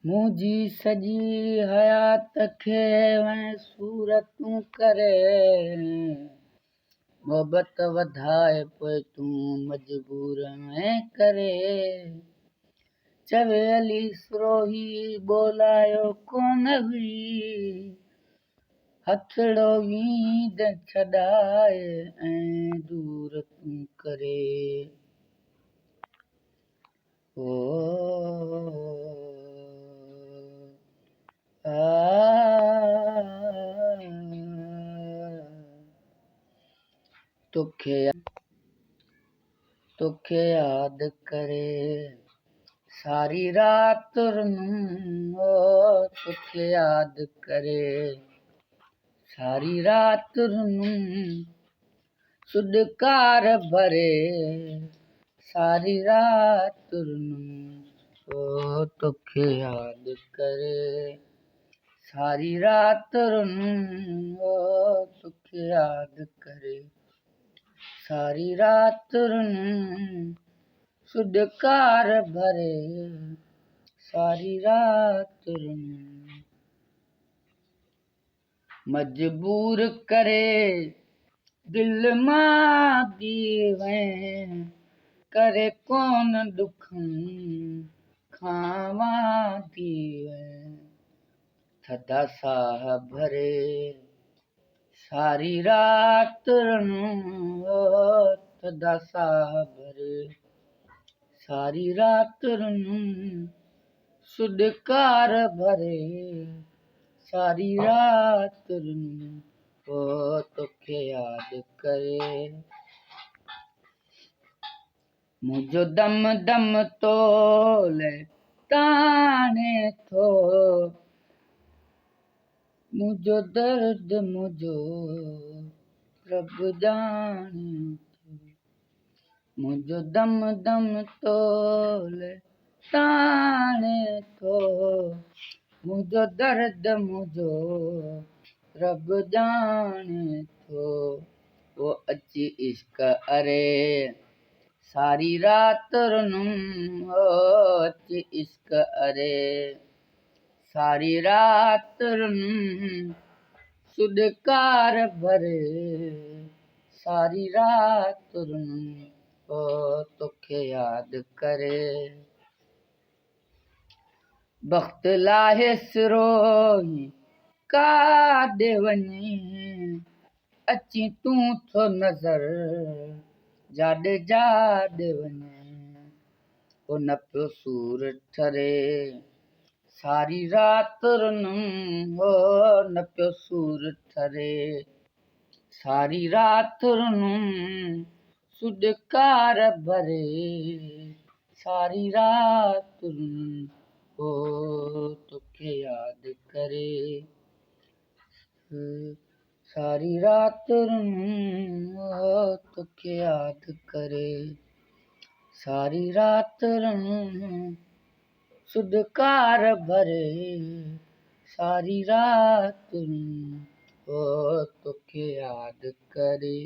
मुंहिंजी सॼी हयात खे वण सूरतूं करे मोहबत वधाए पोइ तूं मजबूर में करे चवे अली सुरोही ॿोलायो कोन हुई हथड़ो वींद छॾाए ऐं दूर तूं करे ओ तोखे यादि करे सारी रात रुनूं तोखे यादि करे सारी रात रुनूं सुॾकार भरे सारी रात रुनूं तोखे यादि करे सारी रात रुनूं तोखे यादि करे सारी रात रुनूं सुॾकार भरे सारी रात रुनूं मजबूर करे दिल मां दीवें करे कोन ॾुखनि खावां दीवें थधा साह भरे सारी रात रुनूं थधा साह भरे सारी रात रुनूं सुॾकार भरे सारी रात रुनूं तोखे यादि करे मुंहिंजो दम दम तोले ताने थो मुंहिंजो दर्द मुंहिंजो प्रभु ॼाणे मुंहिंजो दम दम तोले ताने थो मुंहिंजो दर्द मुंहिंजो प्रभु ॼाणे थो वो अची इश्क अरे सारी रात रुनूं अची इश्क अरे सारी रात रुनूं सुॾकार भरे सारी रात रुनूं तोखे यादि करे वक्त लाहे सिरोही काॾे वञी अची तूं थो नज़र जाॾे जाॾे वञे हो न पियो सूर ठरे सारी रात रुनूं न पियो सूर ठरे सारी रात रुनूं सुॾकार भरे सारी रात रुनूं तोखे यादि करे सारी रात रुनूं तोखे यादि करे सारी रात रुनूं सुॾकार भरे सारी रात रुनूं तोखे यादि करे।